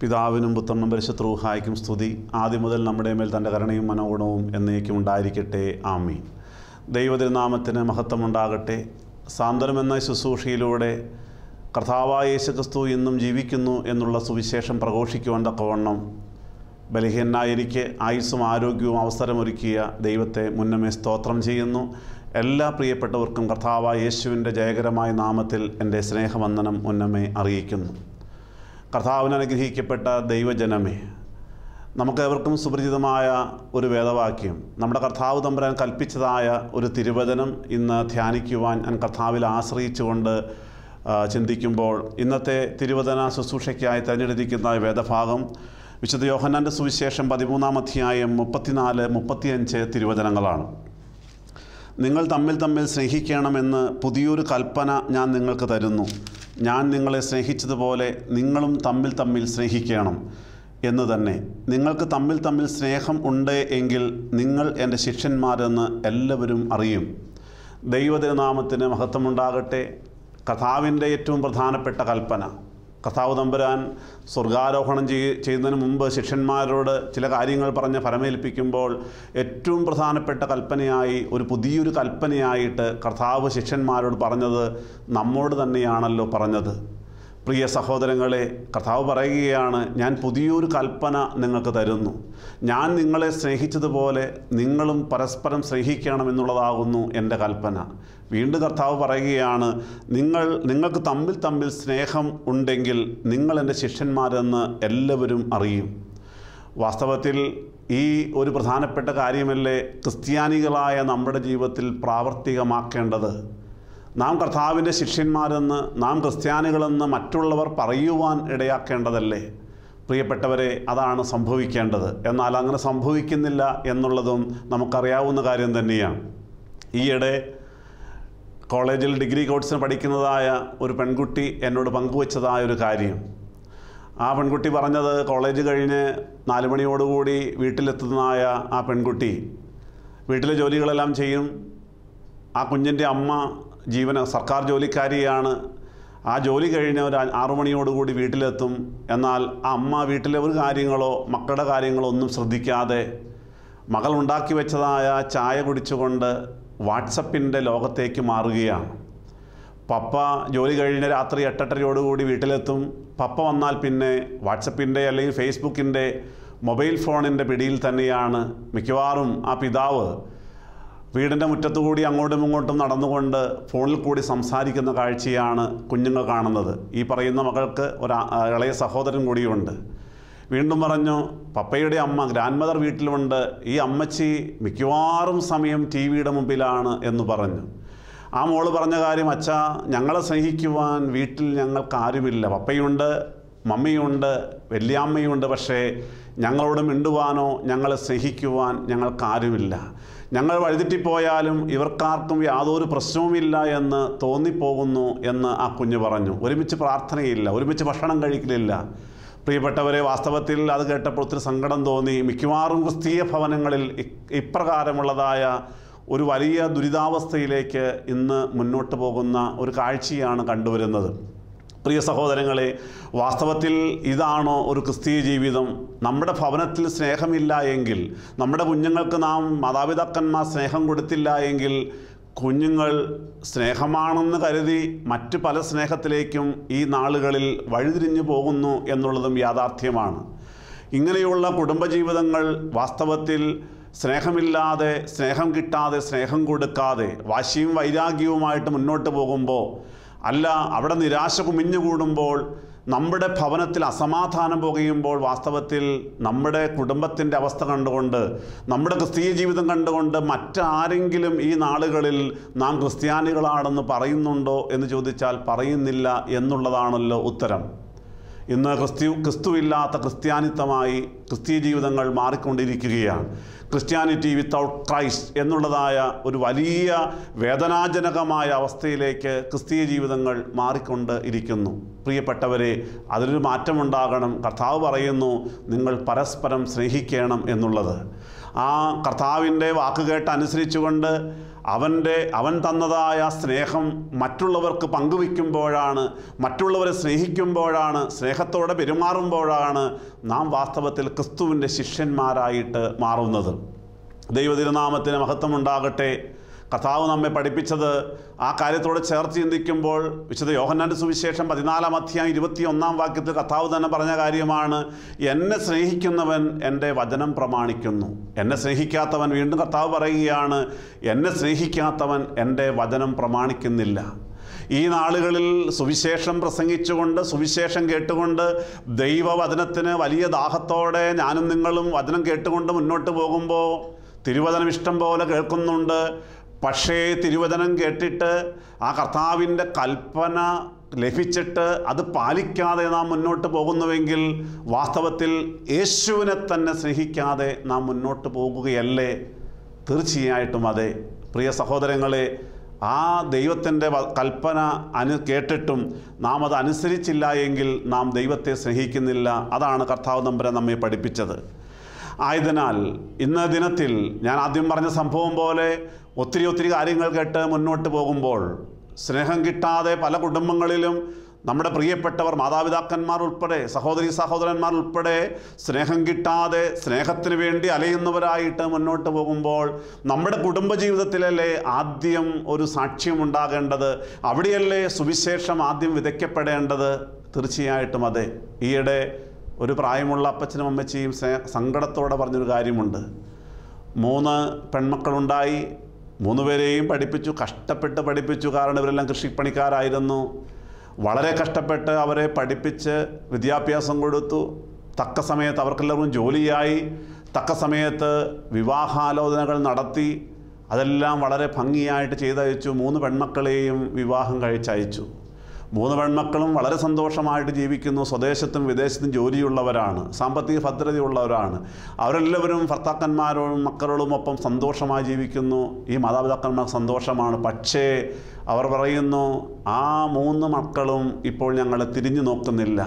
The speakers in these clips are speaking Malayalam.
പിതാവിനും പുത്രനും പരിശുദ്ധ റൂഹായ്ക്കും സ്തുതി. ആദ്യം മുതൽ നമ്മുടെ മേൽ തൻ്റെ കരുണയും മനോഗുണവും എന്നേക്കും ഉണ്ടായിരിക്കട്ടെ. ആമീൻ. ദൈവതിരുനാമത്തിന് മഹത്വമുണ്ടാകട്ടെ. സാന്ത്വനമെന്ന ശുശ്രൂഷയിലൂടെ കർത്താവായ യേശുക്രിസ്തു ഇന്നും ജീവിക്കുന്നു എന്നുള്ള സുവിശേഷം പ്രഘോഷിക്കുവാൻ തക്കവണ്ണം ബലഹീനനായ എനിക്ക് ആയുസ്സും ആരോഗ്യവും അവസരമൊരുക്കിയ ദൈവത്തെ മുന്നമേ സ്തോത്രം ചെയ്യുന്നു. എല്ലാ പ്രിയപ്പെട്ടവർക്കും കർത്താവായ യേശുവിൻ്റെ ജയകരമായ നാമത്തിൽ എൻ്റെ സ്നേഹവന്ദനം മുന്നമേ അറിയിക്കുന്നു. കർത്താവിന് അനുഗ്രഹിക്കപ്പെട്ട ദൈവജനമേ, നമുക്കേവർക്കും സുപരിചിതമായ ഒരു വേദവാക്യം, നമ്മുടെ കർത്താവ് തമ്പുരാൻ കൽപ്പിച്ചതായ ഒരു തിരുവചനം ഇന്ന് ധ്യാനിക്കുവാൻ ഞാൻ കർത്താവിൽ ആശ്രയിച്ചുകൊണ്ട് ചിന്തിക്കുമ്പോൾ ഇന്നത്തെ തിരുവചന ശുശ്രൂഷയ്ക്കായി തിരഞ്ഞെടുത്തിരിക്കുന്ന വേദഭാഗം വിശുദ്ധ യോഹന്നാൻ്റെ സുവിശേഷം 13-ാം അധ്യായം 34-35 തിരുവചനങ്ങളാണ്. നിങ്ങൾ തമ്മിൽ സ്നേഹിക്കണമെന്ന് പുതിയൊരു കൽപ്പന ഞാൻ നിങ്ങൾക്ക് തരുന്നു. ഞാൻ നിങ്ങളെ സ്നേഹിച്ചതുപോലെ നിങ്ങളും തമ്മിൽ സ്നേഹിക്കണം എന്ന് തന്നെ. നിങ്ങൾക്ക് തമ്മിൽ സ്നേഹം ഉണ്ട് എങ്കിൽ നിങ്ങൾ എൻ്റെ ശിഷ്യന്മാരെന്ന് എല്ലാവരും അറിയും. ദൈവതിരുനാമത്തിന് മഹത്വമുണ്ടാകട്ടെ. കർത്താവിൻ്റെ ഏറ്റവും പ്രധാനപ്പെട്ട കൽപ്പന, കർത്താവ് തമ്പുരാൻ സ്വർഗാരോഹണം ചെയ്യുന്നതിന് മുമ്പ് ശിഷ്യന്മാരോട് ചില കാര്യങ്ങൾ പറഞ്ഞ് ഫലമേൽപ്പിക്കുമ്പോൾ ഏറ്റവും പ്രധാനപ്പെട്ട കൽപ്പനയായി, ഒരു പുതിയൊരു കൽപ്പനയായിട്ട് കർത്താവ് ശിഷ്യന്മാരോട് പറഞ്ഞത് നമ്മോട് തന്നെയാണല്ലോ പറഞ്ഞത്. പ്രിയ സഹോദരങ്ങളെ, കർത്താവ് പറയുകയാണ്, ഞാൻ പുതിയൊരു കൽപ്പന നിങ്ങൾക്ക് തരുന്നു. ഞാൻ നിങ്ങളെ സ്നേഹിച്ചതുപോലെ നിങ്ങളും പരസ്പരം സ്നേഹിക്കണമെന്നുള്ളതാകുന്നു എൻ്റെ കൽപ്പന. വീണ്ടും കർത്താവ് പറയുകയാണ്, നിങ്ങൾക്ക് തമ്മിൽ സ്നേഹം ഉണ്ടെങ്കിൽ നിങ്ങൾ എൻ്റെ ശിഷ്യന്മാരെന്ന് എല്ലാവരും അറിയും. വാസ്തവത്തിൽ ഈ ഒരു പ്രധാനപ്പെട്ട കാര്യമല്ലേ ക്രിസ്ത്യാനികളായ നമ്മുടെ ജീവിതത്തിൽ പ്രാവർത്തികമാക്കേണ്ടത്. നാം കർത്താവിൻ്റെ ശിഷ്യന്മാരെന്ന്, നാം ക്രിസ്ത്യാനികളെന്ന് മറ്റുള്ളവർ പറയുവാൻ ഇടയാക്കേണ്ടതല്ലേ? പ്രിയപ്പെട്ടവരെ, അതാണ് സംഭവിക്കേണ്ടത്. എന്നാൽ അങ്ങനെ സംഭവിക്കുന്നില്ല എന്നുള്ളതും നമുക്കറിയാവുന്ന കാര്യം തന്നെയാണ്. ഈയിടെ കോളേജിൽ ഡിഗ്രി കോഴ്സിന് പഠിക്കുന്നതായ ഒരു പെൺകുട്ടി എന്നോട് പങ്കുവച്ചതായ ഒരു കാര്യം. ആ പെൺകുട്ടി പറഞ്ഞത്, കോളേജ് കഴിഞ്ഞ് 4 മണിയോടുകൂടി വീട്ടിലെത്തുന്നതായ ആ പെൺകുട്ടി വീട്ടിലെ ജോലികളെല്ലാം ചെയ്യും. ആ കുഞ്ഞിൻ്റെ അമ്മ സർക്കാർ ജോലിക്കാരിയാണ്. ആ ജോലി കഴിഞ്ഞ് ഒരു 6 മണിയോടുകൂടി വീട്ടിലെത്തും. എന്നാൽ ആ അമ്മ വീട്ടിലെ ഒരു കാര്യങ്ങളോ മക്കളുടെ കാര്യങ്ങളോ ഒന്നും ശ്രദ്ധിക്കാതെ മകൾ ഉണ്ടാക്കി വെച്ചതായ ചായ കുടിച്ചുകൊണ്ട് വാട്സപ്പിൻ്റെ ലോകത്തേക്ക് മാറുകയാണ്. പപ്പ ജോലി കഴിഞ്ഞ് രാത്രി 8:30 വീട്ടിലെത്തും. പപ്പ വന്നാൽ പിന്നെ വാട്സപ്പിൻ്റെ അല്ലെങ്കിൽ ഫേസ്ബുക്കിൻ്റെ മൊബൈൽ ഫോണിൻ്റെ പിടിയിൽ തന്നെയാണ്. മിക്കവാറും ആ പിതാവ് വീടിൻ്റെ മുറ്റത്തുകൂടി അങ്ങോട്ടും ഇങ്ങോട്ടും നടന്നുകൊണ്ട് ഫോണിൽ കൂടി സംസാരിക്കുന്ന കാഴ്ചയാണ് കുഞ്ഞുങ്ങൾ കാണുന്നത്. ഈ പറയുന്ന മകൾക്ക് ഇളയ സഹോദരൻ കൂടിയുണ്ട്. വീണ്ടും പറഞ്ഞു, പപ്പയുടെ അമ്മ ഗ്രാൻഡ് മദർ വീട്ടിലുണ്ട്, ഈ അമ്മച്ചി മിക്കവാറും സമയം TV-യുടെ മുമ്പിലാണ് എന്ന് പറഞ്ഞു. ആ മോള് പറഞ്ഞ കാര്യം, അച്ഛാ, ഞങ്ങളെ സ്നേഹിക്കുവാൻ വീട്ടിൽ ഞങ്ങൾക്ക് ആരുമില്ല. പപ്പയുണ്ട്, മമ്മിയുണ്ട്, വല്യാമ്മയുണ്ട്, പക്ഷേ ഞങ്ങളോട് മിണ്ടുവാനോ ഞങ്ങളെ സ്നേഹിക്കുവാൻ ഞങ്ങൾക്കാരുമില്ല. ഞങ്ങൾ വഴിതെറ്റിപ്പോയാലും ഇവർക്കാർക്കും യാതൊരു പ്രശ്നവുമില്ല എന്ന് തോന്നിപ്പോകുന്നു എന്ന് ആ കുഞ്ഞ് പറഞ്ഞു. ഒരുമിച്ച് പ്രാർത്ഥനയില്ല, ഒരുമിച്ച് ഭക്ഷണം കഴിക്കലില്ല. പ്രിയപ്പെട്ടവരെ, വാസ്തവത്തിൽ അത് കേട്ടപ്പോൾ ഒത്തിരി സങ്കടം തോന്നി. മിക്കവാറും ക്രിസ്തീയ ഭവനങ്ങളിൽ ഇപ്രകാരമുള്ളതായ ഒരു വലിയ ദുരിതാവസ്ഥയിലേക്ക് ഇന്ന് മുന്നോട്ട് പോകുന്ന ഒരു കാഴ്ചയാണ് കണ്ടുവരുന്നത്. പ്രിയ സഹോദരങ്ങളെ, വാസ്തവത്തിൽ ഇതാണോ ഒരു ക്രിസ്തീയ ജീവിതം? നമ്മുടെ ഭവനത്തിൽ സ്നേഹമില്ല എങ്കിൽ, നമ്മുടെ കുഞ്ഞുങ്ങൾക്ക് നാം മാതാപിതാക്കന്മാർ സ്നേഹം കൊടുത്തില്ല എങ്കിൽ, കുഞ്ഞുങ്ങൾ സ്നേഹമാണെന്ന് കരുതി മറ്റ് പല സ്നേഹത്തിലേക്കും ഈ നാളുകളിൽ വഴിതിരിഞ്ഞു പോകുന്നു എന്നുള്ളതും യാഥാർത്ഥ്യമാണ്. ഇങ്ങനെയുള്ള കുടുംബജീവിതങ്ങൾ വാസ്തവത്തിൽ സ്നേഹമില്ലാതെ, സ്നേഹം കിട്ടാതെ, സ്നേഹം കൊടുക്കാതെ വാശിയും വൈരാഗ്യവുമായിട്ട് മുന്നോട്ട് പോകുമ്പോൾ, അല്ല അവിടെ നിരാശ കുമിഞ്ഞുകൂടുമ്പോൾ, നമ്മുടെ ഭവനത്തിൽ അസമാധാനം പുകയുമ്പോൾ, വാസ്തവത്തിൽ നമ്മുടെ കുടുംബത്തിൻ്റെ അവസ്ഥ കണ്ടുകൊണ്ട്, നമ്മുടെ ക്രിസ്തീയ ജീവിതം കണ്ടുകൊണ്ട് മറ്റാരെങ്കിലും ഈ നാളുകളിൽ നാം ക്രിസ്ത്യാനികളാണെന്ന് പറയുന്നുണ്ടോ എന്ന് ചോദിച്ചാൽ പറയുന്നില്ല എന്നുള്ളതാണല്ലോ ഉത്തരം. ഇന്ന് ക്രിസ്തുവില്ലാത്ത ക്രിസ്ത്യാനിത്വമായി ക്രിസ്തീയ ജീവിതങ്ങൾ മാറിക്കൊണ്ടിരിക്കുകയാണ്. ക്രിസ്ത്യാനിറ്റി വിത്തൗട്ട് ക്രൈസ്റ്റ് എന്നുള്ളതായ ഒരു വലിയ വേദനാജനകമായ അവസ്ഥയിലേക്ക് ക്രിസ്തീയ ജീവിതങ്ങൾ മാറിക്കൊണ്ട് ഇരിക്കുന്നു. പ്രിയപ്പെട്ടവരെ, അതിലൊരു മാറ്റമുണ്ടാകണം. കർത്താവ് പറയുന്നു, നിങ്ങൾ പരസ്പരം സ്നേഹിക്കണം എന്നുള്ളത്. ആ കർത്താവിൻ്റെ വാക്കുകേട്ട് അനുസരിച്ചുകൊണ്ട് അവൻ തന്നതായ സ്നേഹം മറ്റുള്ളവർക്ക് പങ്കുവയ്ക്കുമ്പോഴാണ്, മറ്റുള്ളവരെ സ്നേഹിക്കുമ്പോഴാണ്, സ്നേഹത്തോടെ പെരുമാറുമ്പോഴാണ് നാം വാസ്തവത്തിൽ ക്രിസ്തുവിൻ്റെ ശിഷ്യന്മാരായിട്ട് മാറുന്നത്. ദൈവതിരുനാമത്തിന് മഹത്വമുണ്ടാകട്ടെ. കർത്താവ് നമ്മെ പഠിപ്പിച്ചത് ആ കാര്യത്തോടെ ചേർത്ത് ചിന്തിക്കുമ്പോൾ വിശുദ്ധ യോഹന്നാൻ്റെ സുവിശേഷം 14-ാം അധ്യായം 21-ാം വാക്യത്തിൽ കർത്താവ് തന്നെ പറഞ്ഞ കാര്യമാണ്, എന്നെ സ്നേഹിക്കുന്നവൻ എൻ്റെ വചനം പ്രമാണിക്കുന്നു. എന്നെ സ്നേഹിക്കാത്തവൻ, വീണ്ടും കർത്താവ് പറയുകയാണ്, എന്നെ സ്നേഹിക്കാത്തവൻ എൻ്റെ വചനം പ്രമാണിക്കുന്നില്ല. ഈ നാളുകളിൽ സുവിശേഷം പ്രസംഗിച്ചുകൊണ്ട്, സുവിശേഷം കേട്ടുകൊണ്ട്, ദൈവവചനത്തിന് വലിയ ദാഹത്തോടെ ഞാനും നിങ്ങളും വചനം കേട്ടുകൊണ്ട് മുന്നോട്ട് പോകുമ്പോൾ തിരുവചനം ഇഷ്ടം പോലെ കേൾക്കുന്നുണ്ട്. പക്ഷേ തിരുവചനം കേട്ടിട്ട് ആ കർത്താവിൻ്റെ കൽപ്പന ലഭിച്ചിട്ട് അത് പാലിക്കാതെ നാം മുന്നോട്ട് പോകുന്നുവെങ്കിൽ വാസ്തവത്തിൽ യേശുവിനെ തന്നെ സ്നേഹിക്കാതെ നാം മുന്നോട്ട് പോകുകയല്ലേ? തീർച്ചയായിട്ടും അതെ. പ്രിയ സഹോദരങ്ങളെ, ആ ദൈവത്തിൻ്റെ കൽപ്പന കേട്ടിട്ടും നാം അത് അനുസരിച്ചില്ല എങ്കിൽ നാം ദൈവത്തെ സ്നേഹിക്കുന്നില്ല. അതാണ് കർത്താവ് തമ്പുരാൻ നമ്മെ പഠിപ്പിച്ചത്. ആയതിനാൽ ഇന്ന ദിനത്തിൽ ഞാൻ ആദ്യം പറഞ്ഞ സംഭവം പോലെ ഒത്തിരി കാര്യങ്ങൾ കേട്ട് മുന്നോട്ട് പോകുമ്പോൾ സ്നേഹം കിട്ടാതെ പല കുടുംബങ്ങളിലും നമ്മുടെ പ്രിയപ്പെട്ടവർ, മാതാപിതാക്കന്മാർ ഉൾപ്പെടെ, സഹോദരി സഹോദരന്മാർ ഉൾപ്പെടെ സ്നേഹം കിട്ടാതെ സ്നേഹത്തിന് വേണ്ടി അലയുന്നവരായിട്ട് മുന്നോട്ട് പോകുമ്പോൾ നമ്മുടെ കുടുംബജീവിതത്തിലല്ലേ ആദ്യം ഒരു സാക്ഷ്യം ഉണ്ടാകേണ്ടത്? അവിടെയല്ലേ സുവിശേഷം ആദ്യം വിതയ്ക്കപ്പെടേണ്ടത്? തീർച്ചയായിട്ടും അതെ. ഈയിടെ ഒരു പ്രായമുള്ള അപ്പച്ചനും അമ്മച്ചിയും സങ്കടത്തോടെ പറഞ്ഞൊരു കാര്യമുണ്ട്. 3 പെൺമക്കളുണ്ടായി. 3 പേരെയും പഠിപ്പിച്ചു, കഷ്ടപ്പെട്ട് പഠിപ്പിച്ചു. കാരണം ഇവരെല്ലാം കൃഷിപ്പണിക്കാരായിരുന്നു. വളരെ കഷ്ടപ്പെട്ട് അവരെ പഠിപ്പിച്ച് വിദ്യാഭ്യാസം കൊടുത്തു. തക്ക സമയത്ത് അവർക്കെല്ലാവരും ജോലിയായി. തക്ക സമയത്ത് വിവാഹാലോചനകൾ നടത്തി. അതെല്ലാം വളരെ ഭംഗിയായിട്ട് ചെയ്തയച്ചു. 3 പെൺമക്കളെയും വിവാഹം കഴിച്ചയച്ചു. 3 പെൺമക്കളും വളരെ സന്തോഷമായിട്ട് ജീവിക്കുന്നു. സ്വദേശത്തും വിദേശത്തും ജോലിയുള്ളവരാണ്, സാമ്പത്തിക ഭദ്രതയുള്ളവരാണ്. അവരെല്ലാവരും ഭർത്താക്കന്മാരോടും മക്കളോടും ഒപ്പം സന്തോഷമായി ജീവിക്കുന്നു. ഈ മാതാപിതാക്കന്മാർക്ക് സന്തോഷമാണ്. പക്ഷേ അവർ പറയുന്നു, ആ 3 മക്കളും ഇപ്പോൾ ഞങ്ങളെ തിരിഞ്ഞു നോക്കുന്നില്ല,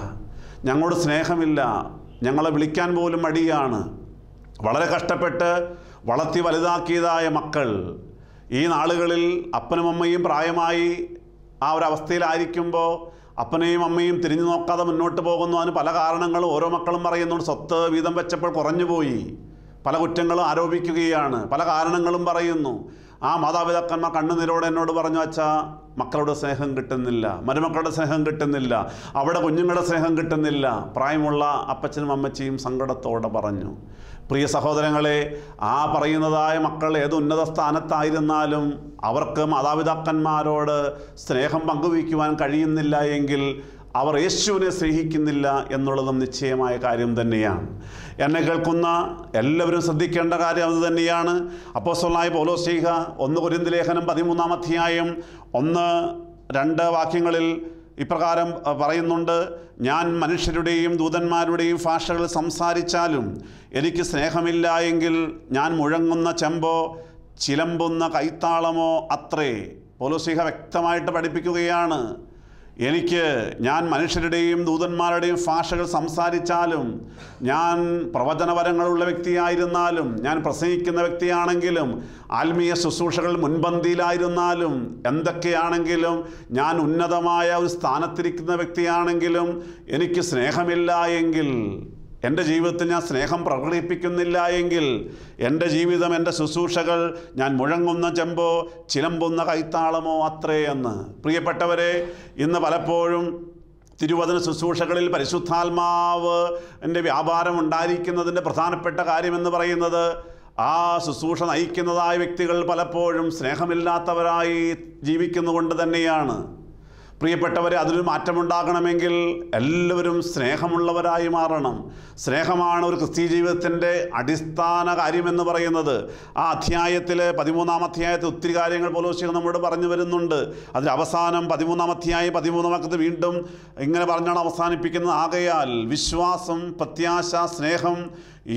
ഞങ്ങളോട് സ്നേഹമില്ല, ഞങ്ങളെ വിളിക്കാൻ പോലും മടിയാണ്. വളരെ കഷ്ടപ്പെട്ട് വളർത്തി വലുതാക്കിയതായ മക്കൾ ഈ നാളുകളിൽ അപ്പനും അമ്മയും പ്രായമായി ആ ഒരവസ്ഥയിലായിരിക്കുമ്പോൾ അപ്പനെയും അമ്മയും തിരിഞ്ഞു നോക്കാതെ മുന്നോട്ട് പോകുന്നു. അതിന് പല കാരണങ്ങളും ഓരോ മക്കളും പറയുന്നുണ്ട്. സ്വത്ത് വീതം വെച്ചപ്പോൾ കുറഞ്ഞുപോയി, പല കുറ്റങ്ങളും ആരോപിക്കുകയാണ്, പല കാരണങ്ങളും പറയുന്നു. ആ മാതാപിതാക്കന്മാർ കണ്ണുനീരോടെ എന്നോട് പറഞ്ഞു, അച്ഛാ മക്കളുടെ സ്നേഹം കിട്ടുന്നില്ല, മരുമക്കളുടെ സ്നേഹം കിട്ടുന്നില്ല, അവിടെ കുഞ്ഞുങ്ങളുടെ സ്നേഹം കിട്ടുന്നില്ല. പ്രായമുള്ള അപ്പച്ചനും അമ്മച്ചിയും സങ്കടത്തോടെ പറഞ്ഞു. പ്രിയ സഹോദരങ്ങളെ, ആ പറയുന്നതായ മക്കൾ ഏത് ഉന്നത സ്ഥാനത്തായിരുന്നാലും അവർക്ക് മാതാപിതാക്കന്മാരോട് സ്നേഹം പങ്കുവയ്ക്കുവാൻ കഴിയുന്നില്ല എങ്കിൽ അവർ യേശുവിനെ സ്നേഹിക്കുന്നില്ല എന്നുള്ളതും നിശ്ചയമായ കാര്യം തന്നെയാണ്. എന്നെ കേൾക്കുന്ന എല്ലാവരും ശ്രദ്ധിക്കേണ്ട കാര്യം അത് തന്നെയാണ്. അപ്പോസ്തലനായ പൗലോസ്ലീഹ 1 കൊരിന്ത്യർ ലേഖനം 13-ാം അധ്യായം 1-2 വാക്യങ്ങളിൽ ഇപ്രകാരം പറയുന്നുണ്ട്, ഞാൻ മനുഷ്യരുടെയും ദൂതന്മാരുടെയും ഭാഷകൾ സംസാരിച്ചാലും എനിക്ക് സ്നേഹമില്ല എങ്കിൽ ഞാൻ മുഴങ്ങുന്ന ചെമ്പോ ചിലമ്പുന്ന കൈത്താളമോ അത്രേ. പൗലോസ്ലീഹ വ്യക്തമായിട്ട് പഠിപ്പിക്കുകയാണ്, ഞാൻ മനുഷ്യരുടെയും ദൂതന്മാരുടെയും ഭാഷകൾ സംസാരിച്ചാലും, ഞാൻ പ്രവചനവരങ്ങളുള്ള വ്യക്തിയായിരുന്നാലും, ഞാൻ പ്രസംഗിക്കുന്ന വ്യക്തിയാണെങ്കിലും, ആത്മീയ ശുശ്രൂഷകൾ മുൻപന്തിയിലായിരുന്നാലും, എന്തൊക്കെയാണെങ്കിലും, ഞാൻ ഉന്നതമായ ഒരു സ്ഥാനത്തിരിക്കുന്ന വ്യക്തിയാണെങ്കിലും എനിക്ക് സ്നേഹമില്ല എങ്കിൽ, എൻ്റെ ജീവിതത്തിൽ ഞാൻ സ്നേഹം പ്രകടിപ്പിക്കുന്നില്ല എങ്കിൽ എൻ്റെ ജീവിതം, എൻ്റെ ശുശ്രൂഷകൾ ഞാൻ മുഴങ്ങുന്ന ചെമ്പോ ചിലമ്പുന്ന കൈത്താളമോ അത്രേ എന്ന്. പ്രിയപ്പെട്ടവരെ, ഇന്ന് പലപ്പോഴും തിരുവചന ശുശ്രൂഷകളിൽ പരിശുദ്ധാത്മാവ് എൻ്റെ വ്യാപാരം ഉണ്ടായിരിക്കുന്നതിൻ്റെ പ്രധാനപ്പെട്ട കാര്യമെന്ന് പറയുന്നത് ആ ശുശ്രൂഷ നയിക്കുന്നതായ വ്യക്തികൾ പലപ്പോഴും സ്നേഹമില്ലാത്തവരായി ജീവിക്കുന്നതുകൊണ്ട് തന്നെയാണ്. പ്രിയപ്പെട്ടവരെ, അതിനൊരു മാറ്റമുണ്ടാകണമെങ്കിൽ എല്ലാവരും സ്നേഹമുള്ളവരായി മാറണം. സ്നേഹമാണ് ഒരു ക്രിസ്തീയ ജീവിതത്തിൻ്റെ അടിസ്ഥാന കാര്യമെന്ന് പറയുന്നത്. ആ അധ്യായത്തിൽ 13-ാം അധ്യായത്തിൽ ഒത്തിരി കാര്യങ്ങൾ പൗലോസ് നമ്മോട് പറഞ്ഞു വരുന്നുണ്ട്. അതിൽ അവസാനം 13-ാം അധ്യായം 13-ാം വാക്യത്തിൽ വീണ്ടും ഇങ്ങനെ പറഞ്ഞാണ് അവസാനിപ്പിക്കുന്നത്, ആകയാൽ വിശ്വാസം, പ്രത്യാശ, സ്നേഹം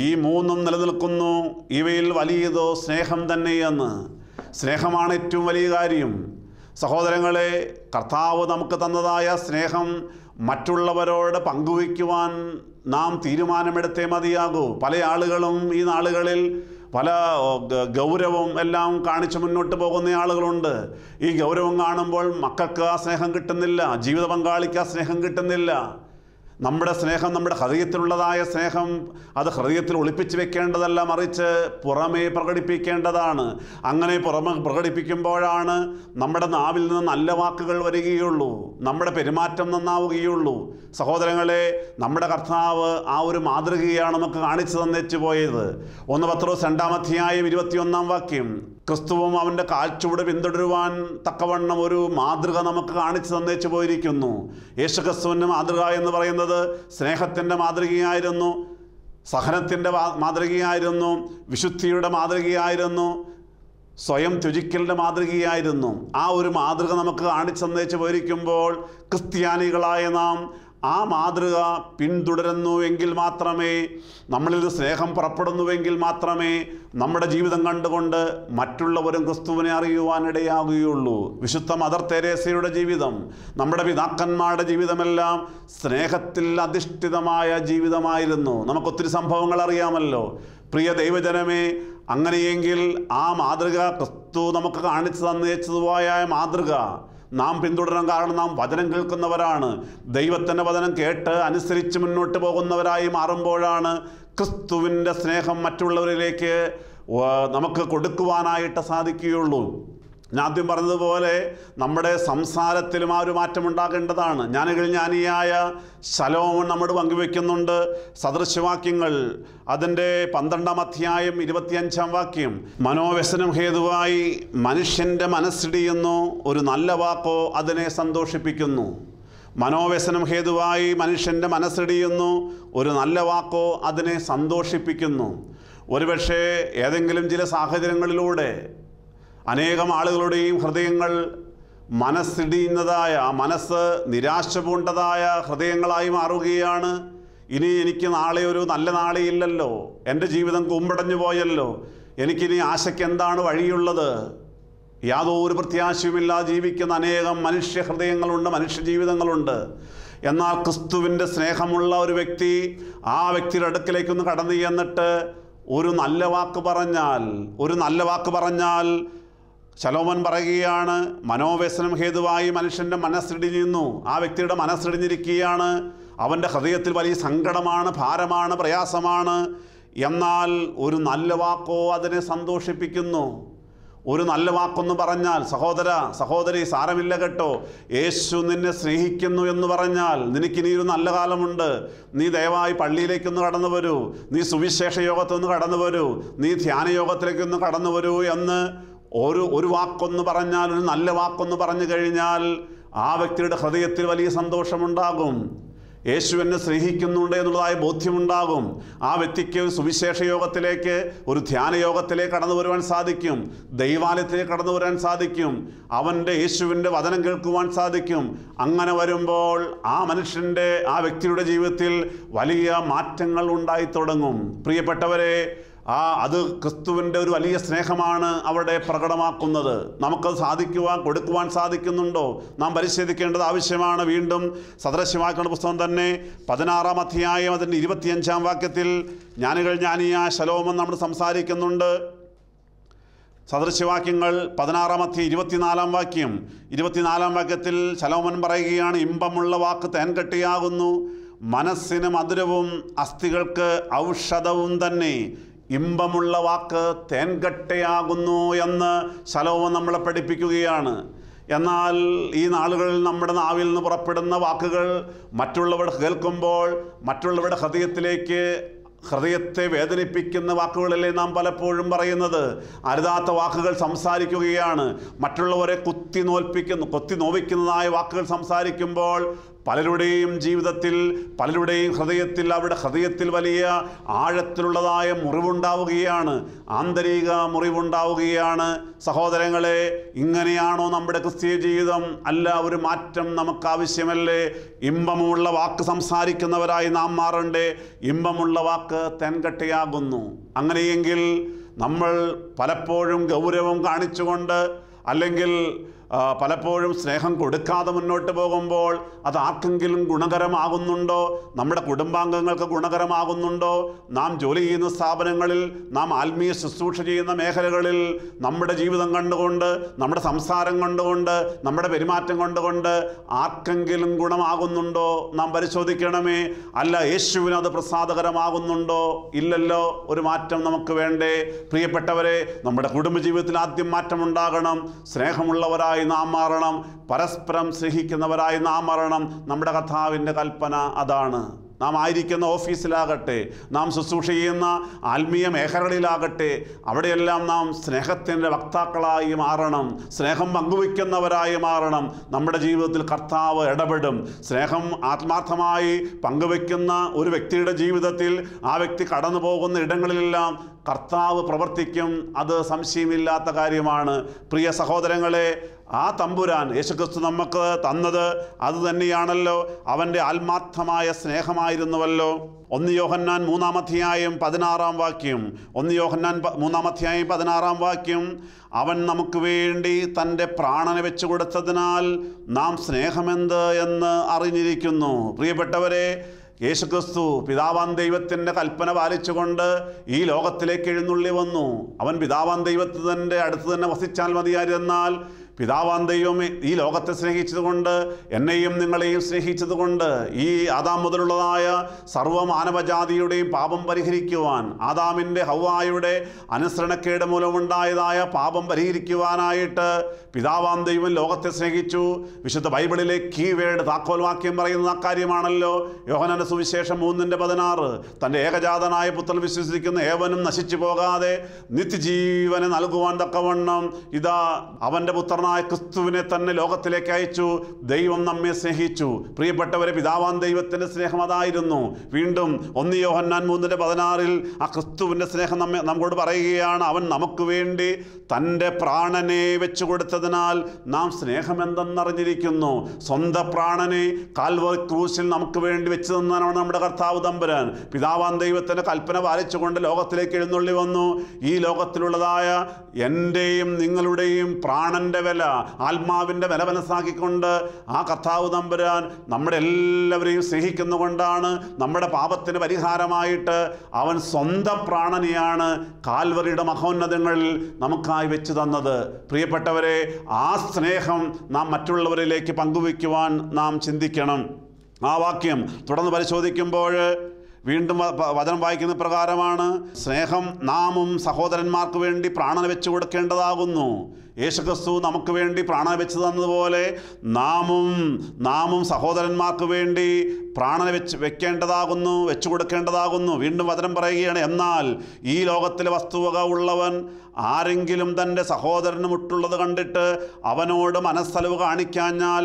ഈ 3 നിലനിൽക്കുന്നു, ഇവയിൽ വലിയതോ സ്നേഹം തന്നെയെന്ന്. സ്നേഹമാണ് ഏറ്റവും വലിയ കാര്യം. സഹോദരങ്ങളെ, കർത്താവ് നമുക്ക് തന്നതായ സ്നേഹം മറ്റുള്ളവരോട് പങ്കുവയ്ക്കുവാൻ നാം തീരുമാനമെടുത്തേ മതിയാകൂ. പല ആളുകളും ഈ നാളുകളിൽ പല ഗൗരവം എല്ലാം കാണിച്ച് മുന്നോട്ട് പോകുന്ന ആളുകളുണ്ട്. ഈ ഗൗരവം കാണുമ്പോൾ മക്കൾക്ക് ആ സ്നേഹം കിട്ടുന്നില്ല, ജീവിത പങ്കാളിക്ക് ആ സ്നേഹം കിട്ടുന്നില്ല. നമ്മുടെ സ്നേഹം, നമ്മുടെ ഹൃദയത്തിലുള്ളതായ സ്നേഹം, അത് ഹൃദയത്തിൽ ഒളിപ്പിച്ച് വെക്കേണ്ടതല്ല, മറിച്ച് പുറമേ പ്രകടിപ്പിക്കേണ്ടതാണ്. അങ്ങനെ പുറമെ പ്രകടിപ്പിക്കുമ്പോഴാണ് നമ്മുടെ നാവിൽ നിന്ന് നല്ല വാക്കുകൾ വരികയുള്ളൂ, നമ്മുടെ പെരുമാറ്റം നന്നാവുകയുള്ളൂ. സഹോദരങ്ങളെ, നമ്മുടെ കർത്താവ് ആ ഒരു മാതൃകയാണ് നമുക്ക് കാണിച്ചു തന്നേച്ചു പോയത്. 1 പത്രോസ് 2-ാം അധ്യായം 21-ാം വാക്യം, ക്രിസ്തുവും അവൻ്റെ കാൽച്ചുവട് പിന്തുടരുവാൻ തക്കവണ്ണം ഒരു മാതൃക നമുക്ക് കാണിച്ചു തന്നേച്ചു പോയിരിക്കുന്നു. യേശുക്രിസ്തുവിൻ്റെ മാതൃക എന്ന് പറയുന്നത് സ്നേഹത്തിൻ്റെ മാതൃകയായിരുന്നു, സഹനത്തിൻ്റെ മാതൃകയായിരുന്നു, വിശുദ്ധിയുടെ മാതൃകയായിരുന്നു, സ്വയം ത്യജിക്കലിൻ്റെ മാതൃകയായിരുന്നു. ആ ഒരു മാതൃക നമുക്ക് കാണിച്ചു തന്നേച്ചു പോയിരിക്കുമ്പോൾ ക്രിസ്ത്യാനികളായ നാം ആ മാതൃക പിന്തുടരുന്നു എങ്കിൽ മാത്രമേ, നമ്മളിൽ സ്നേഹം പുറപ്പെടുന്നുവെങ്കിൽ മാത്രമേ നമ്മുടെ ജീവിതം കണ്ടുകൊണ്ട് മറ്റുള്ളവരും ക്രിസ്തുവിനെ അറിയുവാനിടയാകുകയുള്ളൂ. വിശുദ്ധ മദർ തെരേസയുടെ ജീവിതം, നമ്മുടെ പിതാക്കന്മാരുടെ ജീവിതമെല്ലാം സ്നേഹത്തിൽ അധിഷ്ഠിതമായ ജീവിതമായിരുന്നു. നമുക്കൊത്തിരി സംഭവങ്ങൾ അറിയാമല്ലോ. പ്രിയ ദൈവജനമേ, അങ്ങനെയെങ്കിൽ ആ മാതൃക, ക്രിസ്തു നമുക്ക് കാണിച്ചു തന്നേച്ചതുമായ മാതൃക നാം പിന്തുടരണം. കാരണം നാം വചനം കേൾക്കുന്നവരാണ്. ദൈവത്തിൻ്റെ വചനം കേട്ട് അനുസരിച്ച് മുന്നോട്ട് പോകുന്നവരായി മാറുമ്പോഴാണ് ക്രിസ്തുവിൻ്റെ സ്നേഹം മറ്റുള്ളവരിലേക്ക് നമുക്ക് കൊടുക്കുവാനായിട്ട് സാധിക്കുകയുള്ളൂ. ഞാൻ ആദ്യം പറഞ്ഞതുപോലെ നമ്മുടെ സംസാരത്തിലും ആ ഒരു മാറ്റം ഉണ്ടാകേണ്ടതാണ്. ജ്ഞാനിയായ ശലോമോൻ നമ്മോട് പങ്കുവെക്കുന്നുണ്ട് സദൃശവാക്യങ്ങൾ. അതിൻ്റെ 12-ാം അധ്യായം 25-ാം വാക്യം, മനോവ്യസനം ഹേതുവായി മനുഷ്യൻ്റെ മനസ്സിടിയുന്നു, ഒരു നല്ല വാക്കോ അതിനെ സന്തോഷിപ്പിക്കുന്നു. മനോവ്യസനം ഹേതുവായി മനുഷ്യൻ്റെ മനസ്സിടിയുന്നു, ഒരു നല്ല വാക്കോ അതിനെ സന്തോഷിപ്പിക്കുന്നു. ഒരുപക്ഷെ ഏതെങ്കിലും ചില സാഹചര്യങ്ങളിലൂടെ അനേകം ആളുകളുടെയും ഹൃദയങ്ങൾ മനസ്സിടിയുന്നതായ, മനസ്സ് നിരാശ പൂണ്ടതായ ഹൃദയങ്ങളായി മാറുകയാണ്. ഇനി എനിക്ക് നാളെ ഒരു നല്ല നാളെയില്ലല്ലോ, എൻ്റെ ജീവിതം കുമ്പടഞ്ഞു പോയല്ലോ, എനിക്കിനി ആശയ്ക്ക് എന്താണ് വഴിയുള്ളത്? യാതൊരു പ്രത്യാശയുമില്ലാതെ ജീവിക്കുന്ന അനേകം മനുഷ്യ ഹൃദയങ്ങളുണ്ട്, മനുഷ്യ ജീവിതങ്ങളുണ്ട്. എന്നാൽ ക്രിസ്തുവിൻ്റെ സ്നേഹമുള്ള ഒരു വ്യക്തി ആ വ്യക്തിയുടെ അടുക്കലേക്കൊന്ന് കടന്നു ചെന്നിട്ട് ഒരു നല്ല വാക്ക് പറഞ്ഞാൽ ശലോമോൻ പറയുകയാണ്, മനോവ്യസനം ഹേതുവായി മനുഷ്യൻ്റെ മനസ്സിടിഞ്ഞിരുന്നു. ആ വ്യക്തിയുടെ മനസ്സിടിഞ്ഞിരിക്കുകയാണ്. അവൻ്റെ ഹൃദയത്തിൽ വലിയ സങ്കടമാണ്, ഭാരമാണ്, പ്രയാസമാണ്. എന്നാൽ ഒരു നല്ല വാക്കോ അതിനെ സന്തോഷിപ്പിക്കുന്നു. ഒരു നല്ല വാക്കൊന്ന് പറഞ്ഞാൽ, സഹോദരി സാരമില്ല കേട്ടോ, യേശു നിന്നെ സ്നേഹിക്കുന്നു എന്ന് പറഞ്ഞാൽ നിനക്കിനി ഒരു നല്ല കാലമുണ്ട്. നീ ദയവായി പള്ളിയിലേക്കൊന്ന് കടന്നു വരൂ, നീ സുവിശേഷ യോഗത്തൊന്ന് കടന്നു വരൂ, നീ ധ്യാനയോഗത്തിലേക്കൊന്ന് കടന്നു വരൂ എന്ന് ഒരു വാക്കൊന്ന് പറഞ്ഞാൽ, ഒരു നല്ല വാക്കൊന്ന് പറഞ്ഞു കഴിഞ്ഞാൽ ആ വ്യക്തിയുടെ ഹൃദയത്തിൽ വലിയ സന്തോഷമുണ്ടാകും. യേശു എന്നെ സ്നേഹിക്കുന്നുണ്ട് എന്നുള്ളതായ ബോധ്യമുണ്ടാകും. ആ വ്യക്തിക്ക് ഒരു സുവിശേഷ യോഗത്തിലേക്ക്, ഒരു ധ്യാനയോഗത്തിലേക്ക് കടന്നു വരുവാൻ സാധിക്കും, ദൈവാലയത്തിലേക്ക് കടന്നു വരാൻ സാധിക്കും, അവൻ്റെ യേശുവിൻ്റെ വചനം കേൾക്കുവാൻ സാധിക്കും. അങ്ങനെ വരുമ്പോൾ ആ വ്യക്തിയുടെ ജീവിതത്തിൽ വലിയ മാറ്റങ്ങൾ ഉണ്ടായി തുടങ്ങും. പ്രിയപ്പെട്ടവരെ, അത് ക്രിസ്തുവിൻ്റെ ഒരു വലിയ സ്നേഹമാണ് അവിടെ പ്രകടമാക്കുന്നത്. നമുക്കത് കൊടുക്കുവാൻ സാധിക്കുന്നുണ്ടോ? നാം പരിശോധിക്കേണ്ടത് ആവശ്യമാണ്. വീണ്ടും സദൃശവാക്യങ്ങളുടെ പുസ്തകം തന്നെ 16-ാം അധ്യായം അതിൻ്റെ 25-ാം വാക്യത്തിൽ ജ്ഞാനിയായ ശലോമോൻ നമ്മൾ സംസാരിക്കുന്നുണ്ട്. സദൃശവാക്യങ്ങൾ 16-ാം അധ്യായം 24-ാം വാക്യം. 24-ാം വാക്യത്തിൽ ശലോമോൻ പറയുകയാണ്, ഇമ്പമുള്ള വാക്ക് തേൻകട്ടിയാകുന്നു, മനസ്സിന് മധുരവും അസ്ഥികൾക്ക് ഔഷധവും തന്നെ. ഇമ്പമുള്ള വാക്ക് തേൻകട്ടയാകുന്നു എന്ന് ശലോമോൻ നമ്മളെ പഠിപ്പിക്കുകയാണ്. എന്നാൽ ഈ നാളുകളിൽ നമ്മുടെ നാവിൽ നിന്ന് പുറപ്പെടുന്ന വാക്കുകൾ മറ്റുള്ളവർ കേൾക്കുമ്പോൾ മറ്റുള്ളവരുടെ ഹൃദയത്തെ വേദനിപ്പിക്കുന്ന വാക്കുകളല്ലേ നാം പലപ്പോഴും പറയുന്നത്. അരുതാത്ത വാക്കുകൾ സംസാരിക്കുകയാണ്. മറ്റുള്ളവരെ കുത്തി നോവിക്കുന്നതായ വാക്കുകൾ സംസാരിക്കുമ്പോൾ പലരുടെയും ജീവിതത്തിൽ, പലരുടെയും ഹൃദയത്തിൽ വലിയ ആഴത്തിലുള്ളതായ മുറിവുണ്ടാവുകയാണ്, ആന്തരിക മുറിവുണ്ടാവുകയാണ്. സഹോദരങ്ങളെ, ഇങ്ങനെയാണോ നമ്മുടെ ക്രിസ്തീയ ജീവിതം? അല്ല, ഒരു മാറ്റം നമുക്ക് ആവശ്യമല്ലേ? ഇമ്പമുള്ള വാക്ക് സംസാരിക്കുന്നവരായി നാം മാറണ്ടേ? ഇമ്പമുള്ള വാക്ക് തേൻകട്ടയാകുന്നു. അങ്ങനെയെങ്കിൽ നമ്മൾ പലപ്പോഴും ഗൗരവം കാണിച്ചുകൊണ്ട്, അല്ലെങ്കിൽ പലപ്പോഴും സ്നേഹം കൊടുക്കാതെ മുന്നോട്ട് പോകുമ്പോൾ അത് ആർക്കെങ്കിലും ഗുണകരമാകുന്നുണ്ടോ? നമ്മുടെ കുടുംബാംഗങ്ങൾക്ക് ഗുണകരമാകുന്നുണ്ടോ? നാം ജോലി ചെയ്യുന്ന സ്ഥാപനങ്ങളിൽ, നാം ആത്മീയ ശുശ്രൂഷ ചെയ്യുന്ന മേഖലകളിൽ നമ്മുടെ ജീവിതം കണ്ടുകൊണ്ട്, നമ്മുടെ സംസാരം കൊണ്ടുകൊണ്ട്, നമ്മുടെ പെരുമാറ്റം കൊണ്ടുകൊണ്ട് ആർക്കെങ്കിലും ഗുണമാകുന്നുണ്ടോ? നാം പരിശോധിക്കണമേ. അല്ല, യേശുവിന് അത് പ്രസാദകരമാകുന്നുണ്ടോ? ഇല്ലല്ലോ. ഒരു മാറ്റം നമുക്ക് വേണ്ടേ? പ്രിയപ്പെട്ടവരെ, നമ്മുടെ കുടുംബജീവിതത്തിൽ ആദ്യം മാറ്റമുണ്ടാകണം. സ്നേഹമുള്ളവരായി നാം മാറണം. പരസ്പരം സ്നേഹിക്കുന്നവരായി നാം മാറണം. നമ്മുടെ കർത്താവിൻ്റെ കൽപ്പന അതാണ്. നാം ആയിരിക്കുന്ന ഓഫീസിലാകട്ടെ, നാം ശുശ്രൂഷ ചെയ്യുന്ന ആത്മീയ മേഖലകളിലാകട്ടെ, അവിടെയെല്ലാം നാം സ്നേഹത്തിൻ്റെ വക്താക്കളായി മാറണം. സ്നേഹം പങ്കുവയ്ക്കുന്നവരായി മാറണം. നമ്മുടെ ജീവിതത്തിൽ കർത്താവ് ഇടപെടും. സ്നേഹം ആത്മാർത്ഥമായി പങ്കുവയ്ക്കുന്ന ഒരു വ്യക്തിയുടെ ജീവിതത്തിൽ ആ വ്യക്തി കടന്നു പോകുന്ന ഇടങ്ങളിലെല്ലാം കർത്താവ് പ്രവർത്തിക്കും. അത് സംശയമില്ലാത്ത കാര്യമാണ്. പ്രിയ സഹോദരങ്ങളെ, ആ തമ്പുരാൻ യേശുക്രിസ്തു നമുക്ക് തന്നത് അത് തന്നെയാണല്ലോ. അവൻ്റെ ആത്മാർത്ഥമായ സ്നേഹമായിരുന്നുവല്ലോ. 1 യോഹന്നാൻ 3-16 വാക്യം, 1 യോഹന്നാൻ 3-16 വാക്യം, അവൻ നമുക്ക് വേണ്ടി തൻ്റെ പ്രാണനെ വെച്ചു കൊടുത്തതിനാൽ നാം സ്നേഹമെന്ത് എന്ന് അറിഞ്ഞിരിക്കുന്നു. പ്രിയപ്പെട്ടവരെ, യേശുക്രിസ്തു പിതാവാൻ ദൈവത്തിൻ്റെ കൽപ്പന പാലിച്ചുകൊണ്ട് ഈ ലോകത്തിലേക്ക് എഴുന്നള്ളി വന്നു. അവൻ പിതാവാൻ ദൈവത്തിൻ്റെ അടുത്ത് തന്നെ വസിച്ചാൽ മതിയായിരുന്നാൽ, പിതാവാൻ ദൈവം ഈ ലോകത്തെ സ്നേഹിച്ചതുകൊണ്ട്, എന്നെയും നിങ്ങളെയും സ്നേഹിച്ചതുകൊണ്ട്, ഈ ആദാം മുതലുള്ളതായ സർവ്വമാനവജാതിയുടെയും പാപം പരിഹരിക്കുവാൻ, ആദാമിൻ്റെ ഹവ്വായുടെ അനുസരണക്കേട് മൂലമുണ്ടായതായ പാപം പരിഹരിക്കുവാനായിട്ട് പിതാവാൻ ദൈവം ലോകത്തെ സ്നേഹിച്ചു. വിശുദ്ധ ബൈബിളിലെ കീവേഡ് താക്കോൽ വാക്യം പറയുന്ന ആ കാര്യമാണല്ലോ. യോഹന്നാന്റെ സുവിശേഷം 3:16, തൻ്റെ ഏകജാതനായ പുത്രൻ വിശ്വസിക്കുന്ന ഏവനും നശിച്ചു പോകാതെ നിത്യജീവനെ നൽകുവാൻ തക്കവണ്ണം ഇതാ അവൻ്റെ പുത്രൻ ക്രിസ്തുവിനെ തന്നെ ലോകത്തിലേക്ക് അയച്ചു. ദൈവം നമ്മെ സ്നേഹിച്ചു. പ്രിയപ്പെട്ടവരെ, പിതാവാൻ ദൈവത്തിൻ്റെ സ്നേഹം അതായിരുന്നു. വീണ്ടും 1 യോഹന്നാൻ 3:16 ആ ക്രിസ്തുവിൻ്റെ സ്നേഹം നമ്മോട് പറയുകയാണ്. അവൻ നമുക്ക് വേണ്ടി തൻ്റെ പ്രാണനെ വെച്ചു കൊടുത്തതിനാൽ നാം സ്നേഹം എന്തെന്നറിഞ്ഞിരിക്കുന്നു. സ്വന്തം പ്രാണനെ കാൽവറി ക്രൂശിൽ നമുക്ക് വേണ്ടി വെച്ച് തന്നാണ് നമ്മുടെ കർത്താവ് തമ്പുരാൻ. പിതാവാൻ ദൈവത്തിൻ്റെ കൽപ്പന പാലിച്ചുകൊണ്ട് ലോകത്തിലേക്ക് എഴുന്നള്ളി വന്നു. ഈ ലോകത്തിലുള്ളതായ എൻ്റെയും നിങ്ങളുടെയും പ്രാണൻ്റെ വില, ആത്മാവിൻ്റെ വില മനസ്സാക്കിക്കൊണ്ട് ആ കർത്താവ് തമ്പുരാൻ നമ്മുടെ എല്ലാവരെയും സ്നേഹിക്കുന്നുകൊണ്ടാണ് നമ്മുടെ പാപത്തിന് പരിഹാരമായിട്ട് അവൻ സ്വന്തം പ്രാണനെയാണ് കാൽവറിയുടെ മഹോന്നതങ്ങളിൽ നമുക്കായി വെച്ച് തന്നത്. പ്രിയപ്പെട്ടവരെ, ആ സ്നേഹം നാം മറ്റുള്ളവരിലേക്ക് പങ്കുവയ്ക്കുവാൻ നാം ചിന്തിക്കണം. ആ വാക്യം തുടർന്ന് പരിശോധിക്കുമ്പോൾ വീണ്ടും വചനം വായിക്കുന്ന പ്രകാരമാണ്, സ്നേഹം നാമും സഹോദരന്മാർക്ക് വേണ്ടി പ്രാണന വെച്ചു കൊടുക്കേണ്ടതാകുന്നു. യേശുക്രിസ്തു നമുക്ക് വേണ്ടി പ്രാണന വെച്ച് തന്നതുപോലെ നാമും സഹോദരന്മാർക്ക് വേണ്ടി പ്രാണന വെക്കേണ്ടതാകുന്നു, വെച്ചു കൊടുക്കേണ്ടതാകുന്നു. വീണ്ടും വചനം പറയുകയാണ്, എന്നാൽ ഈ ലോകത്തിലെ വസ്തുവക ഉള്ളവൻ ആരെങ്കിലും തൻ്റെ സഹോദരന് മുട്ടുള്ളത് കണ്ടിട്ട് അവനോട് മനസ്സലിവ് കാണിക്കാഞ്ഞാൽ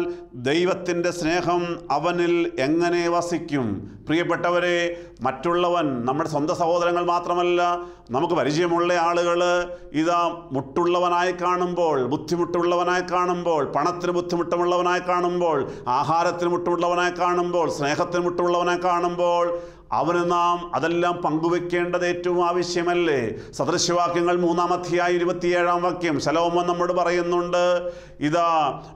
ദൈവത്തിൻ്റെ സ്നേഹം അവനിൽ എങ്ങനെ വസിക്കും? പ്രിയപ്പെട്ടവരെ, മറ്റുള്ളവൻ, നമ്മുടെ സ്വന്തം സഹോദരങ്ങൾ മാത്രമല്ല, നമുക്ക് പരിചയമുള്ള ആളുകൾ ഇതാ മുട്ടുള്ളവനായി കാണുമ്പോൾ, ബുദ്ധിമുട്ടുള്ളവനായി കാണുമ്പോൾ, പണത്തിന് ബുദ്ധിമുട്ടുള്ളവനായി കാണുമ്പോൾ, ആഹാരത്തിന് മുട്ടുള്ളവനായി കാണുമ്പോൾ, സ്നേഹത്തിന് മുട്ടുള്ളവനായി കാണുമ്പോൾ അവന് നാം അതെല്ലാം പങ്കുവെക്കേണ്ടത് ഏറ്റവും ആവശ്യമല്ലേ? സദൃശവാക്യങ്ങൾ 3-27 വാക്യം ശലോമോൻ നമ്മോട് പറയുന്നുണ്ട്, ഇതാ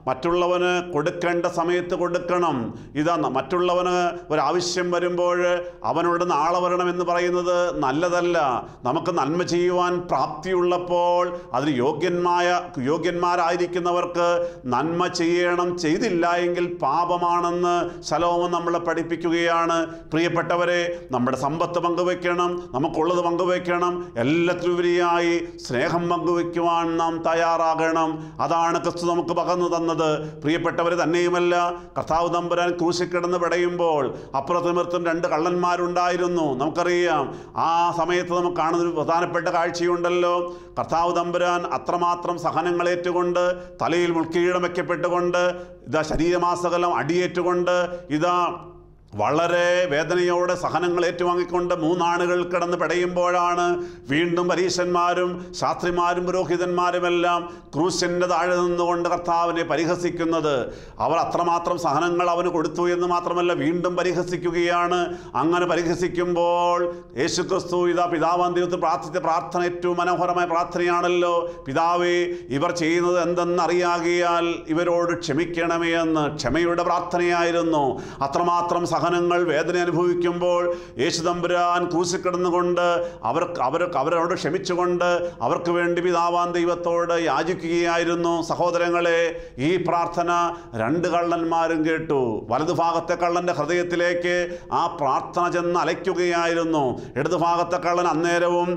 മറ്റുള്ളവന് കൊടുക്കേണ്ട സമയത്ത് കൊടുക്കണം. ഇതാ മറ്റുള്ളവന് ഒരാവശ്യം വരുമ്പോൾ അവനോട് നാളെ വരണമെന്ന് പറയുന്നത് നല്ലതല്ല. നമുക്ക് നന്മ ചെയ്യുവാൻ പ്രാപ്തിയുള്ളപ്പോൾ അതിന് യോഗ്യന്മാരായിരിക്കുന്നവർക്ക് നന്മ ചെയ്യണം. ചെയ്തില്ല എങ്കിൽ പാപമാണെന്ന് ശലോമോൻ നമ്മളെ പഠിപ്പിക്കുകയാണ്. പ്രിയപ്പെട്ടവരെ, നമ്മുടെ സമ്പത്ത് പങ്കുവയ്ക്കണം, നമുക്കുള്ളത് പങ്കുവയ്ക്കണം. എല്ലാത്തിലുപരിയായി സ്നേഹം പങ്കുവയ്ക്കുവാൻ നാം തയ്യാറാകണം. അതാണ് ക്രിസ്തു നമുക്ക് പകർന്നു തന്നത്. പ്രിയപ്പെട്ടവർ, തന്നെയുമല്ല, കർത്താവ് തമ്പുരാൻ ക്രൂശിൽ കിടന്ന് പിടയുമ്പോൾ അപ്പുറത്തുമിർത്തും 2 കള്ളന്മാരുണ്ടായിരുന്നു. നമുക്കറിയാം, ആ സമയത്ത് നമുക്ക് കാണുന്ന ഒരു പ്രധാനപ്പെട്ട കാഴ്ചയുണ്ടല്ലോ. കർത്താവ് തമ്പുരാൻ അത്രമാത്രം സഹനങ്ങളേറ്റുകൊണ്ട്, തലയിൽ മുൾക്കിരീടം വയ്ക്കപ്പെട്ടുകൊണ്ട്, ഇതാ ശരീരമാസകലം അടിയേറ്റുകൊണ്ട്, ഇതാ വളരെ വേദനയോടെ സഹനങ്ങൾ ഏറ്റുവാങ്ങിക്കൊണ്ട് 3 ആണ്ടുകൾ കിടന്ന് പിടയുമ്പോഴാണ് വീണ്ടും പരീശന്മാരും ശാസ്ത്രിമാരും പുരോഹിതന്മാരുമെല്ലാം ക്രൂശിൻ്റെ താഴെ നിന്നുകൊണ്ട് കർത്താവിനെ പരിഹസിക്കുന്നത്. അവർ അത്രമാത്രം സഹനങ്ങൾ അവന് കൊടുത്തു എന്ന് മാത്രമല്ല വീണ്ടും പരിഹസിക്കുകയാണ്. അങ്ങനെ പരിഹസിക്കുമ്പോൾ യേശുക്രിസ്തു ഇതാ പിതാവാം ദൈവത്തിൽ പ്രാർത്ഥിച്ച പ്രാർത്ഥന ഏറ്റവും മനോഹരമായ പ്രാർത്ഥനയാണല്ലോ. പിതാവേ, ഇവർ ചെയ്യുന്നത് എന്തെന്നറിയാകിയാൽ ഇവരോട് ക്ഷമിക്കണമേ എന്ന് ക്ഷമയുടെ പ്രാർത്ഥനയായിരുന്നു. അത്രമാത്രം സഹനങ്ങൾ വേദന അനുഭവിക്കുമ്പോൾ യേശുതമ്പുരാൻ ക്രൂശിൽ കിടന്നുകൊണ്ട് അവരോട് ക്ഷമിച്ചുകൊണ്ട് അവർക്ക് വേണ്ടി പിതാവാൻ ദൈവത്തോട് യാചിക്കുകയായിരുന്നു. സഹോദരങ്ങളെ, ഈ പ്രാർത്ഥന 2 കള്ളന്മാരും കേട്ടു. വലതുഭാഗത്തെ കള്ളൻ്റെ ഹൃദയത്തിലേക്ക് ആ പ്രാർത്ഥന ചെന്ന് അലയ്ക്കുകയായിരുന്നു. ഇടതുഭാഗത്തെ കള്ളൻ അന്നേരവും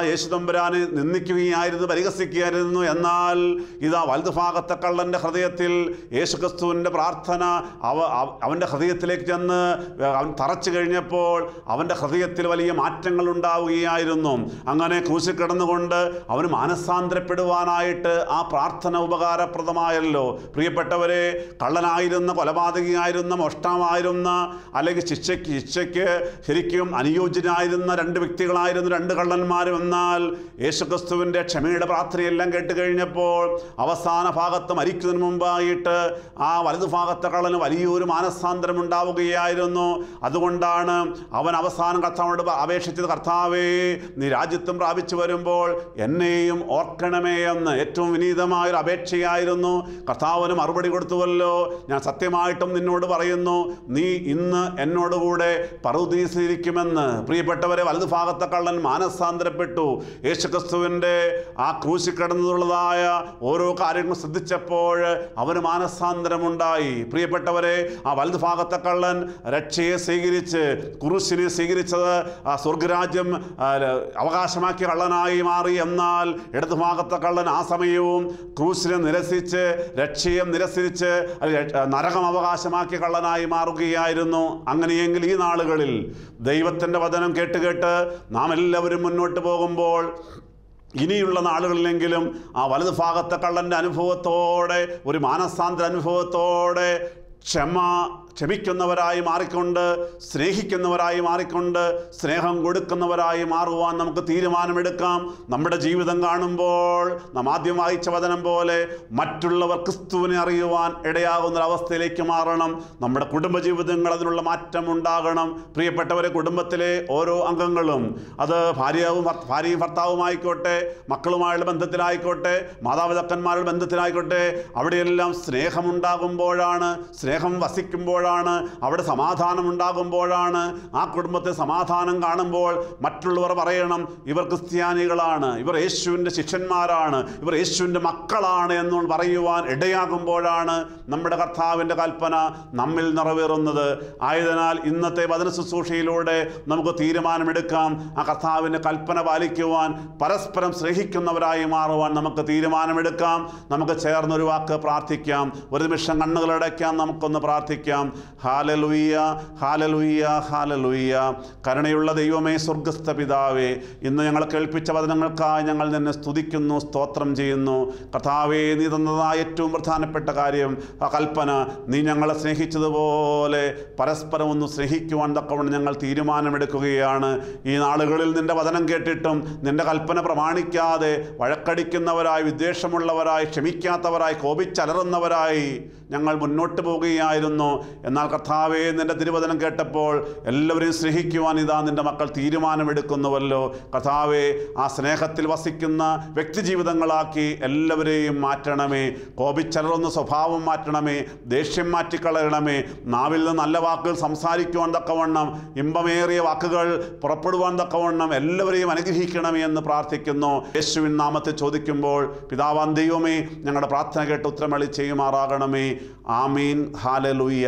യേശുതമ്പുരാനെ നിന്ദിക്കുകയായിരുന്നു, പരിഹസിക്കുകയായിരുന്നു. എന്നാൽ ഇതാ വലതുഭാഗത്തെ കള്ളൻ്റെ ഹൃദയത്തിൽ യേശുക്രിസ്തുവിൻ്റെ പ്രാർത്ഥന അവൻ്റെ ഹൃദയത്തിലേക്ക് ചെന്ന് അവൻ തറച്ചു കഴിഞ്ഞപ്പോൾ അവൻ്റെ ഹൃദയത്തിൽ വലിയ മാറ്റങ്ങൾ ഉണ്ടാവുകയായിരുന്നു. അങ്ങനെ ക്രൂശിൽ കിടന്നുകൊണ്ട് അവന് മാനസാന്തരപ്പെടുവാനായിട്ട് ആ പ്രാർത്ഥന ഉപകാരപ്രദമായല്ലോ. പ്രിയപ്പെട്ടവരെ, കള്ളനായിരുന്ന, കൊലപാതകിയായിരുന്ന, മോഷ്ടാവായിരുന്ന, അല്ലെങ്കിൽ ശിക്ഷയ്ക്ക് ശരിക്കും അനുയോജ്യനായിരുന്ന 2 വ്യക്തികളായിരുന്നു 2 കള്ളന്മാരും. എന്നാൽ യേശുക്രിസ്തുവിൻ്റെ ക്ഷമയുടെ പ്രാർത്ഥനയെല്ലാം കേട്ട് കഴിഞ്ഞപ്പോൾ അവസാന ഭാഗത്ത് മരിക്കുന്നതിന് മുമ്പായിട്ട് ആ വലതുഭാഗത്തെ കള്ളന് വലിയൊരു മാനസാന്തരം ഉണ്ടാവുകയായിരുന്നു. അതുകൊണ്ടാണ് അവൻ അവസാനം കർത്താവിനോട് അപേക്ഷിച്ചത്, കർത്താവേ, നീ രാജ്യത്വം പ്രാപിച്ചു വരുമ്പോൾ എന്നെയും ഓർക്കണമേ എന്ന്. ഏറ്റവും വിനീതമായൊരു അപേക്ഷയായിരുന്നു. കർത്താവിന് മറുപടി കൊടുത്തുവല്ലോ, ഞാൻ സത്യമായിട്ടും നിന്നോട് പറയുന്നു, നീ ഇന്ന് എന്നോടുകൂടെ പറുദീസിലിരിക്കുമെന്ന്. പ്രിയപ്പെട്ടവരെ, വലതുഭാഗത്തെ കള്ളൻ മാനസാന്തരപ്പെട്ടു. യേശുക്രിസ്തുവിൻ്റെ ആ ക്രൂശിൽ കിടന്നുള്ളതായ ഓരോ കാര്യങ്ങൾ ശ്രദ്ധിച്ചപ്പോൾ അവന് മാനസാന്തരമുണ്ടായി. പ്രിയപ്പെട്ടവരെ, ആ വലതുഭാഗത്തെ കള്ളൻ രക്ഷയെ സ്വീകരിച്ച് ക്രൂശിനെ സ്വീകരിച്ചത് ആ സ്വർഗരാജ്യം അവകാശമാക്കിയ കള്ളനായി മാറി. എന്നാൽ ഇടതുഭാഗത്തെ കള്ളൻ ആ സമയവും ക്രൂശിനെ നിരസിച്ച് രക്ഷയെ നിരസിച്ച് നരകം അവകാശമാക്കിയ കള്ളനായി മാറുകയായിരുന്നു. അങ്ങനെയെങ്കിൽ ഈ നാളുകളിൽ ദൈവത്തിൻ്റെ വചനം കേട്ട് നാം എല്ലാവരും മുന്നോട്ട് പോകുമ്പോൾ ഇനിയുള്ള നാളുകളിലെങ്കിലും ആ വലതുഭാഗത്തെ കള്ളൻ്റെ അനുഭവത്തോടെ, ഒരു മാനസാന്തര അനുഭവത്തോടെ ക്ഷമിക്കുന്നവരായി മാറിക്കൊണ്ട്, സ്നേഹിക്കുന്നവരായി മാറിക്കൊണ്ട്, സ്നേഹം കൊടുക്കുന്നവരായി മാറുവാൻ നമുക്ക് തീരുമാനമെടുക്കാം. നമ്മുടെ ജീവിതം കാണുമ്പോൾ നാം ആദ്യം വായിച്ച വചനം പോലെ മറ്റുള്ളവർ ക്രിസ്തുവിനെ അറിയുവാൻ ഇടയാകുന്നൊരവസ്ഥയിലേക്ക് മാറണം. നമ്മുടെ കുടുംബജീവിതങ്ങൾ അതിനുള്ള മാറ്റം ഉണ്ടാകണം. പ്രിയപ്പെട്ടവരെ, കുടുംബത്തിലെ ഓരോ അംഗങ്ങളും, അത് ഭാര്യയും ഭർത്താവുമായിക്കോട്ടെ, മക്കളുമായുള്ള ബന്ധത്തിലായിക്കോട്ടെ, മാതാപിതാക്കന്മാരുടെ ബന്ധത്തിലായിക്കോട്ടെ, അവിടെയെല്ലാം സ്നേഹമുണ്ടാകുമ്പോഴാണ്, സ്നേഹം വസിക്കുമ്പോഴാണ്, അവിടെ സമാധാനം ഉണ്ടാകുമ്പോഴാണ്, ആ കുടുംബത്തെ സമാധാനം കാണുമ്പോൾ മറ്റുള്ളവർ പറയണം, ഇവർ ക്രിസ്ത്യാനികളാണ്, ഇവർ യേശുവിൻ്റെ ശിഷ്യന്മാരാണ്, ഇവർ യേശുവിൻ്റെ മക്കളാണ് എന്ന് പറയുവാൻ ഇടയാകുമ്പോഴാണ് നമ്മുടെ കർത്താവിൻ്റെ കൽപ്പന നമ്മിൽ നിറവേറുന്നത്. ആയതിനാൽ ഇന്നത്തെ വചന ശുശ്രൂഷയിലൂടെ നമുക്ക് തീരുമാനമെടുക്കാം. ആ കർത്താവിൻ്റെ കൽപ്പന പാലിക്കുവാൻ, പരസ്പരം സ്നേഹിക്കുന്നവരായി മാറുവാൻ നമുക്ക് തീരുമാനമെടുക്കാം. നമുക്ക് ചേർന്നൊരു വാക്ക് പ്രാർത്ഥിക്കാം. ഒരു നിമിഷം കണ്ണുകളടയ്ക്കാം, നമുക്കൊന്ന് പ്രാർത്ഥിക്കാം. Hallelujah, hallelujah, hallelujah. കരുണയുള്ള ദൈവമേ, സ്വർഗ്ഗസ്ഥ പിതാവേ, ഇന്ന് ഞങ്ങൾ കേൾപ്പിച്ച വചനങ്ങൾക്കായി ഞങ്ങൾ നിന്നെ സ്തുതിക്കുന്നു, സ്തോത്രം ചെയ്യുന്നു. കർത്താവേ, നീ തന്നതായ ഏറ്റവും പ്രധാനപ്പെട്ട കാര്യം, ആ കൽപ്പന, നീ ഞങ്ങളെ സ്നേഹിച്ചതുപോലെ പരസ്പരം ഒന്ന് സ്നേഹിക്കുവാൻ തക്കവണ്ണം ഞങ്ങൾ തീരുമാനമെടുക്കുകയാണ്. ഈ നാളുകളിൽ നിൻ്റെ വചനം കേട്ടിട്ടും നിൻ്റെ കൽപ്പന പ്രമാണിക്കാതെ വഴക്കടിക്കുന്നവരായി, വിദ്വേഷമുള്ളവരായി, ക്ഷമിക്കാത്തവരായി, കോപിച്ചലറുന്നവരായി ഞങ്ങൾ മുന്നോട്ട് പോവുകയായിരുന്നു. എന്നാൽ കർത്താവേ, നിൻ്റെ തിരുവചനം കേട്ടപ്പോൾ എല്ലാവരെയും സ്നേഹിക്കുവാൻ ഇതാ നിൻ്റെ മക്കൾ തീരുമാനമെടുക്കുന്നുവല്ലോ. കർത്താവേ, ആ സ്നേഹത്തിൽ വസിക്കുന്ന വ്യക്തിജീവിതങ്ങളാക്കി എല്ലാവരെയും മാറ്റണമേ. കോപിച്ചലറുന്ന സ്വഭാവം മാറ്റണമേ, ദേഷ്യം മാറ്റിക്കളയണമേ. നാവിൽ നിന്ന് നല്ല വാക്കുകൾ സംസാരിക്കുവാൻ തക്കവണ്ണം, ഇമ്പമേറിയ വാക്കുകൾ പുറപ്പെടുവാൻ തക്കവണ്ണം എല്ലാവരെയും അനുഗ്രഹിക്കണമേ എന്ന് പ്രാർത്ഥിക്കുന്നു. യേശുവിൻ നാമത്തിൽ ചോദിക്കുമ്പോൾ പിതാവാം ദൈവമേ, ഞങ്ങളുടെ പ്രാർത്ഥന കേട്ട് ഉത്തരമളി ചെയ്യുമാറാകണമേ. ആമീൻ. ഹല്ലേലൂയ.